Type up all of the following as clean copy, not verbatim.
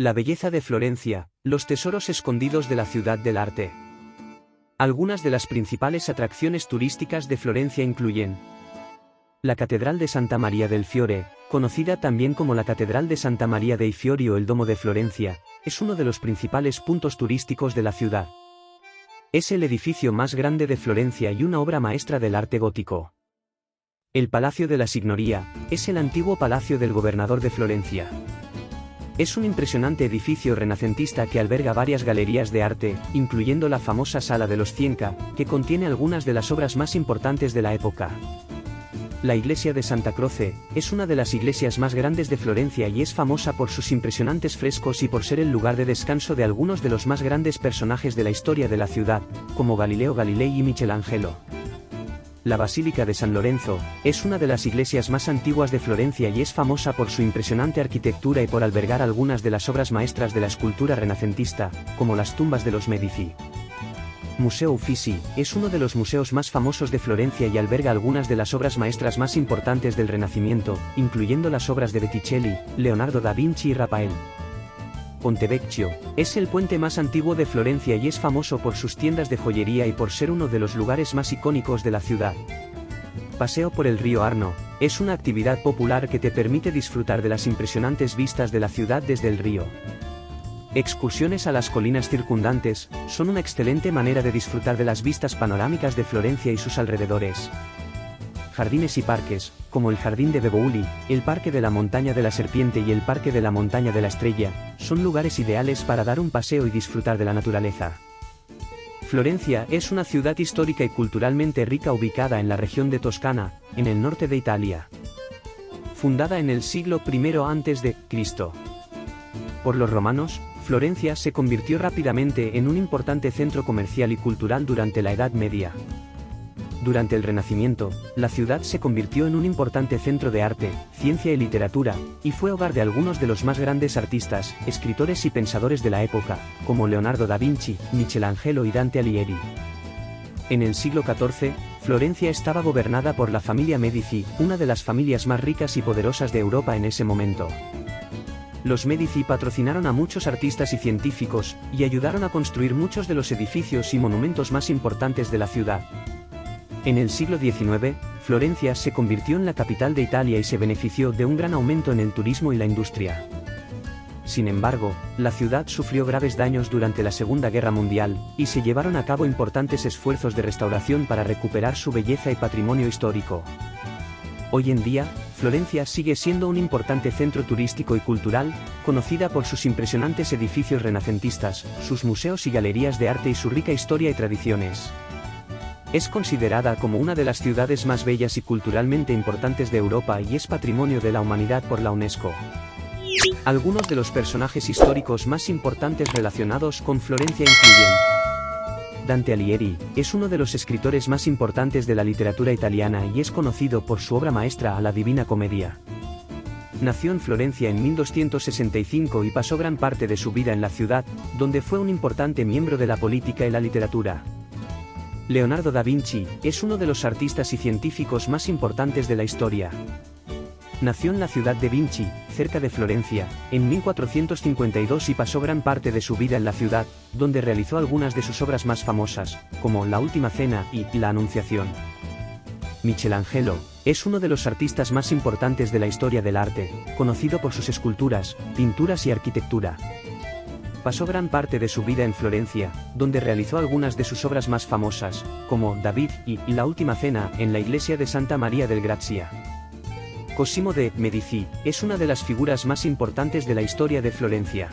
La belleza de Florencia, los tesoros escondidos de la ciudad del arte. Algunas de las principales atracciones turísticas de Florencia incluyen la Catedral de Santa María del Fiore, conocida también como la Catedral de Santa María dei Fiori o el Domo de Florencia, es uno de los principales puntos turísticos de la ciudad. Es el edificio más grande de Florencia y una obra maestra del arte gótico. El Palacio de la Signoria es el antiguo palacio del gobernador de Florencia. Es un impresionante edificio renacentista que alberga varias galerías de arte, incluyendo la famosa Sala de los Cienca, que contiene algunas de las obras más importantes de la época. La iglesia de Santa Croce es una de las iglesias más grandes de Florencia y es famosa por sus impresionantes frescos y por ser el lugar de descanso de algunos de los más grandes personajes de la historia de la ciudad, como Galileo Galilei y Michelangelo. La Basílica de San Lorenzo es una de las iglesias más antiguas de Florencia y es famosa por su impresionante arquitectura y por albergar algunas de las obras maestras de la escultura renacentista, como las tumbas de los Medici. Museo Uffizi es uno de los museos más famosos de Florencia y alberga algunas de las obras maestras más importantes del Renacimiento, incluyendo las obras de Botticelli, Leonardo da Vinci y Rafael. Ponte Vecchio es el puente más antiguo de Florencia y es famoso por sus tiendas de joyería y por ser uno de los lugares más icónicos de la ciudad. Paseo por el río Arno es una actividad popular que te permite disfrutar de las impresionantes vistas de la ciudad desde el río. Excursiones a las colinas circundantes son una excelente manera de disfrutar de las vistas panorámicas de Florencia y sus alrededores. Jardines y parques, como el Jardín de Bebouli, el Parque de la Montaña de la Serpiente y el Parque de la Montaña de la Estrella, son lugares ideales para dar un paseo y disfrutar de la naturaleza. Florencia es una ciudad histórica y culturalmente rica ubicada en la región de Toscana, en el norte de Italia. Fundada en el siglo I a.C. por los romanos, Florencia se convirtió rápidamente en un importante centro comercial y cultural durante la Edad Media. Durante el Renacimiento, la ciudad se convirtió en un importante centro de arte, ciencia y literatura, y fue hogar de algunos de los más grandes artistas, escritores y pensadores de la época, como Leonardo da Vinci, Michelangelo y Dante Alighieri. En el siglo XIV, Florencia estaba gobernada por la familia Medici, una de las familias más ricas y poderosas de Europa en ese momento. Los Medici patrocinaron a muchos artistas y científicos, y ayudaron a construir muchos de los edificios y monumentos más importantes de la ciudad. En el siglo XIX, Florencia se convirtió en la capital de Italia y se benefició de un gran aumento en el turismo y la industria. Sin embargo, la ciudad sufrió graves daños durante la Segunda Guerra Mundial, y se llevaron a cabo importantes esfuerzos de restauración para recuperar su belleza y patrimonio histórico. Hoy en día, Florencia sigue siendo un importante centro turístico y cultural, conocida por sus impresionantes edificios renacentistas, sus museos y galerías de arte y su rica historia y tradiciones. Es considerada como una de las ciudades más bellas y culturalmente importantes de Europa y es Patrimonio de la Humanidad por la UNESCO. Algunos de los personajes históricos más importantes relacionados con Florencia incluyen Dante Alighieri es uno de los escritores más importantes de la literatura italiana y es conocido por su obra maestra La Divina Comedia. Nació en Florencia en 1265 y pasó gran parte de su vida en la ciudad, donde fue un importante miembro de la política y la literatura. Leonardo da Vinci es uno de los artistas y científicos más importantes de la historia. Nació en la ciudad de Vinci, cerca de Florencia, en 1452 y pasó gran parte de su vida en la ciudad, donde realizó algunas de sus obras más famosas, como La Última Cena y La Anunciación. Michelangelo es uno de los artistas más importantes de la historia del arte, conocido por sus esculturas, pinturas y arquitectura. Pasó gran parte de su vida en Florencia, donde realizó algunas de sus obras más famosas, como David y La Última Cena en la iglesia de Santa María del Grazia. Cosimo de' Medici es una de las figuras más importantes de la historia de Florencia.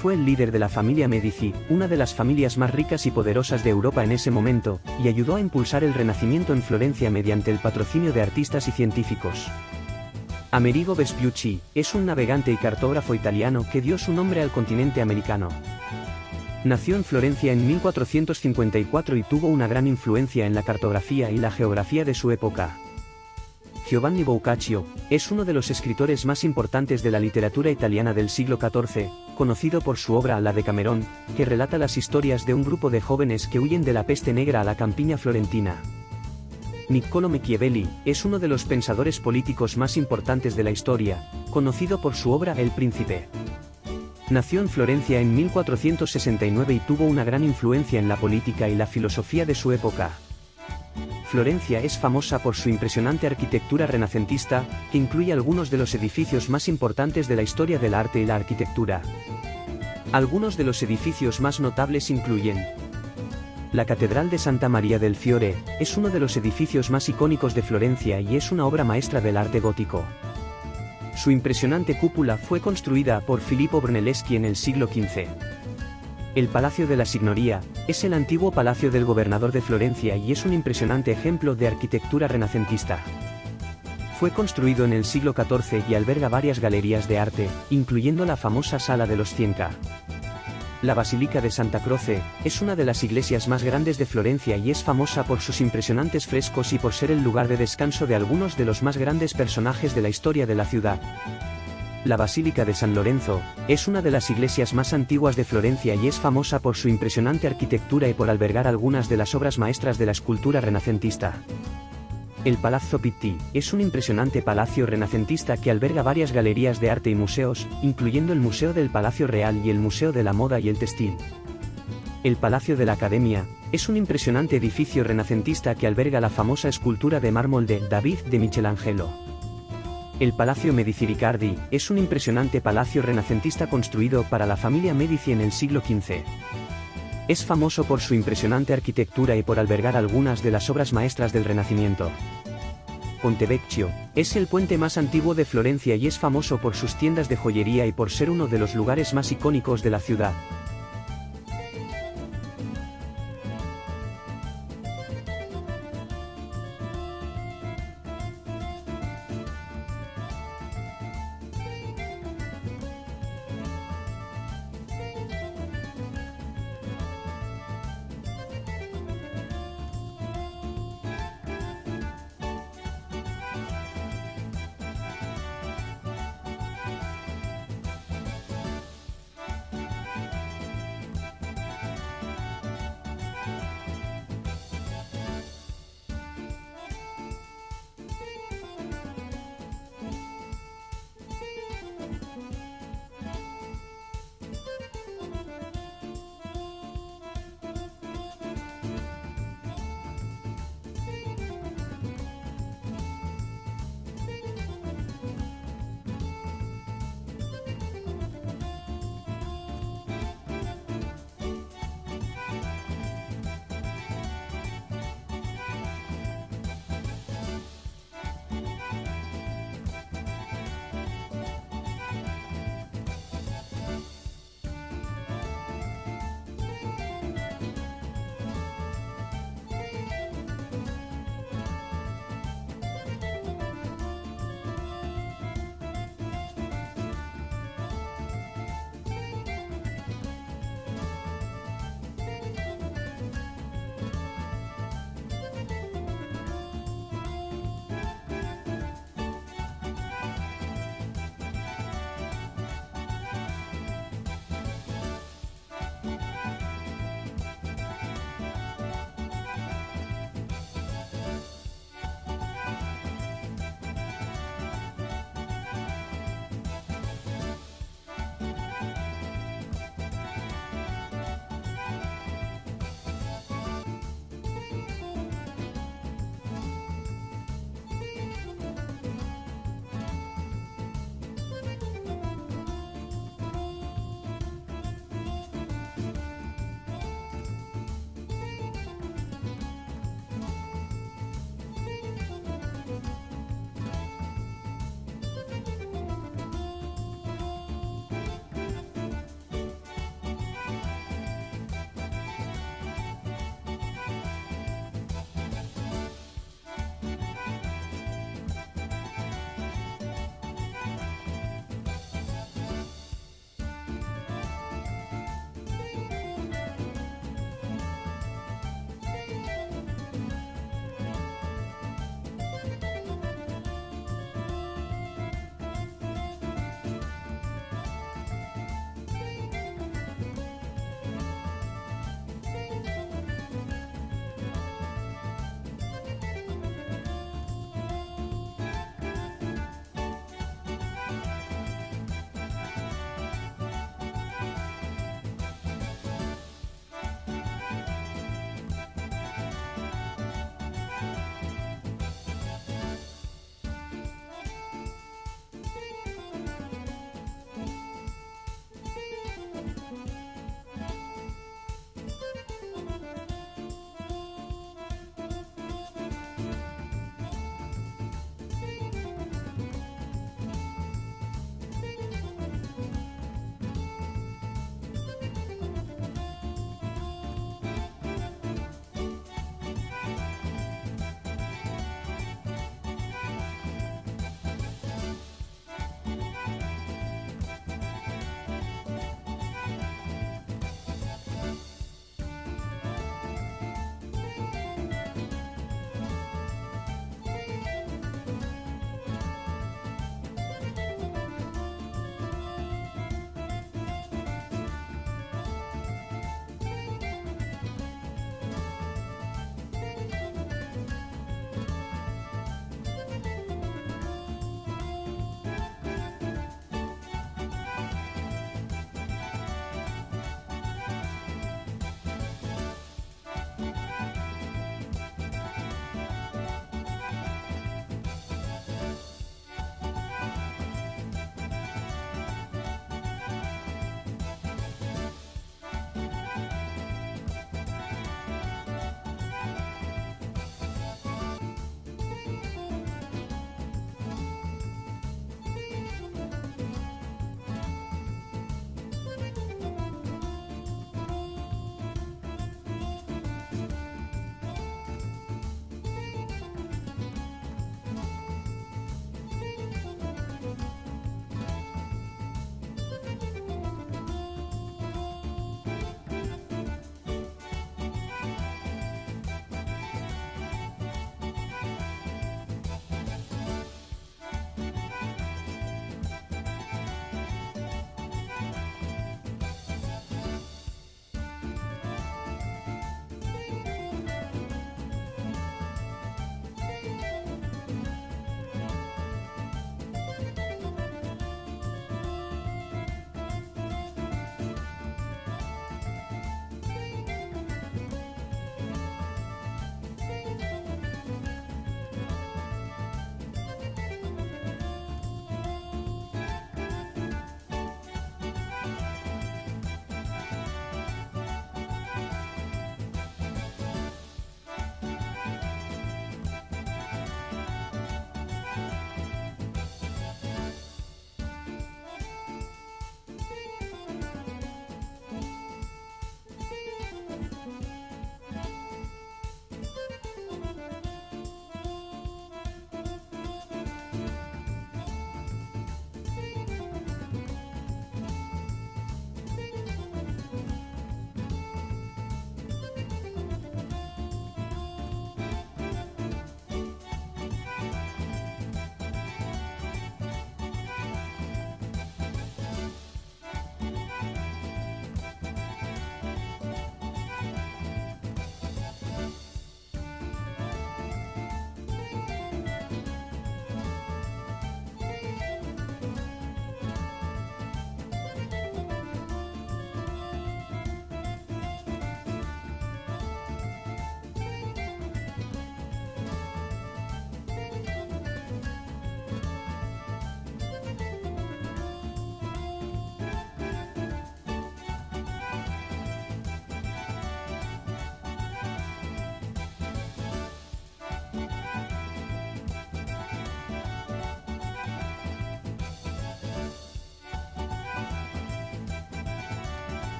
Fue el líder de la familia Medici, una de las familias más ricas y poderosas de Europa en ese momento, y ayudó a impulsar el Renacimiento en Florencia mediante el patrocinio de artistas y científicos. Amerigo Vespucci es un navegante y cartógrafo italiano que dio su nombre al continente americano. Nació en Florencia en 1454 y tuvo una gran influencia en la cartografía y la geografía de su época. Giovanni Boccaccio es uno de los escritores más importantes de la literatura italiana del siglo XIV, conocido por su obra La Decamerón, que relata las historias de un grupo de jóvenes que huyen de la peste negra a la campiña florentina. Niccolò Machiavelli es uno de los pensadores políticos más importantes de la historia, conocido por su obra El Príncipe. Nació en Florencia en 1469 y tuvo una gran influencia en la política y la filosofía de su época. Florencia es famosa por su impresionante arquitectura renacentista, que incluye algunos de los edificios más importantes de la historia del arte y la arquitectura. Algunos de los edificios más notables incluyen: la Catedral de Santa Maria del Fiore, es uno de los edificios más icónicos de Florencia y es una obra maestra del arte gótico. Su impresionante cúpula fue construida por Filippo Brunelleschi en el siglo XV. El Palacio de la Signoria, es el antiguo palacio del gobernador de Florencia y es un impresionante ejemplo de arquitectura renacentista. Fue construido en el siglo XIV y alberga varias galerías de arte, incluyendo la famosa Sala de los 100K. La Basílica de Santa Croce, es una de las iglesias más grandes de Florencia y es famosa por sus impresionantes frescos y por ser el lugar de descanso de algunos de los más grandes personajes de la historia de la ciudad. La Basílica de San Lorenzo, es una de las iglesias más antiguas de Florencia y es famosa por su impresionante arquitectura y por albergar algunas de las obras maestras de la escultura renacentista. El Palazzo Pitti, es un impresionante palacio renacentista que alberga varias galerías de arte y museos, incluyendo el Museo del Palacio Real y el Museo de la Moda y el Textil. El Palacio de la Academia, es un impresionante edificio renacentista que alberga la famosa escultura de mármol de David de Michelangelo. El Palacio Medici Riccardi, es un impresionante palacio renacentista construido para la familia Medici en el siglo XV. Es famoso por su impresionante arquitectura y por albergar algunas de las obras maestras del Renacimiento. Ponte Vecchio, es el puente más antiguo de Florencia y es famoso por sus tiendas de joyería y por ser uno de los lugares más icónicos de la ciudad.